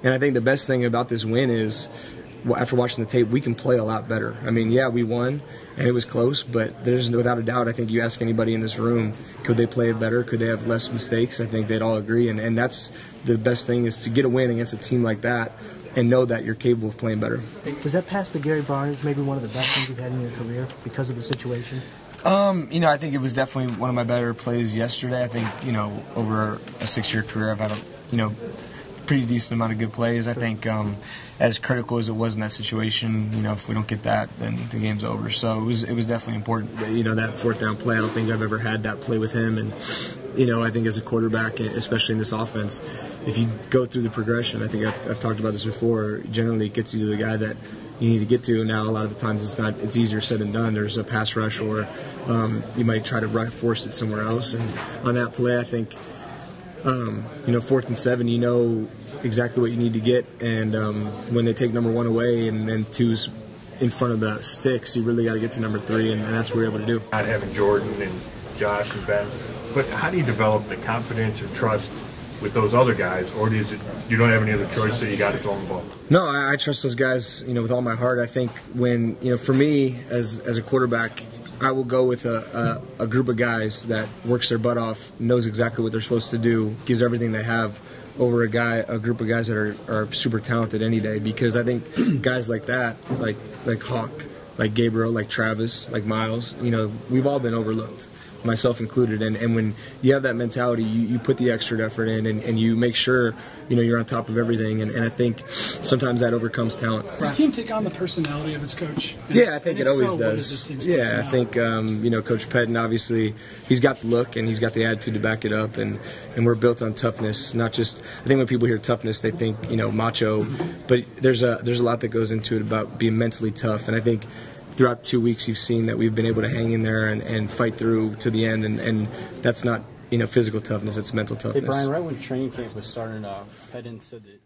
And I think the best thing about this win is, after watching the tape, we can play a lot better. I mean, yeah, we won, and it was close, but there's without a doubt, I think you ask anybody in this room, could they play it better? Could they have less mistakes? I think they'd all agree, and that's the best thing, is to get a win against a team like that and know that you're capable of playing better. Was that pass to Gary Barnidge maybe one of the best things you've had in your career because of the situation? You know, I think it was definitely one of my better plays yesterday. I think, you know, over a 6-year career, I've had pretty decent amount of good plays. I think as critical as it was in that situation, you know, if we don't get that, then the game's over. So it was definitely important. You know, that 4th down play, I don't think I've ever had that play with him. And, you know, I think as a quarterback, especially in this offense, if you go through the progression, I think I've talked about this before, generally it gets you to the guy that you need to get to. Now a lot of the times it's easier said than done. There's a pass rush, or you might try to force it somewhere else. And on that play, I think, you know, 4th and 7, you know exactly what you need to get, and when they take number 1 away and then 2's in front of the sticks, you really got to get to number 3, and that's what we're able to do. Not having Jordan and Josh and Ben, but how do you develop the confidence or trust with those other guys, or is it you don't have any other choice, so you got to throw them the ball? No, I trust those guys, you know, with all my heart. I think when, you know, for me as a quarterback, I will go with a group of guys that works their butt off, knows exactly what they're supposed to do, gives everything they have, over a group of guys that are super talented any day. Because I think guys like that, like Hawk, like Gabriel, like Travis, like Miles, you know, we've all been overlooked, myself included. And when you have that mentality, you put the extra effort in, and you make sure, you know, you're on top of everything. And I think sometimes that overcomes talent. Does the team take on the personality of its coach? Yeah, I think it always does. Yeah, I think, you know, Coach Pettin, obviously, he's got the look and he's got the attitude to back it up. And we're built on toughness, not just, I think when people hear toughness, they think, you know, macho. But there's a lot that goes into it about being mentally tough. And I think throughout 2 weeks, you've seen that we've been able to hang in there and fight through to the end, and that's not, you know, physical toughness, it's mental toughness. Hey, Brian, right when training camp was starting, Pettin said that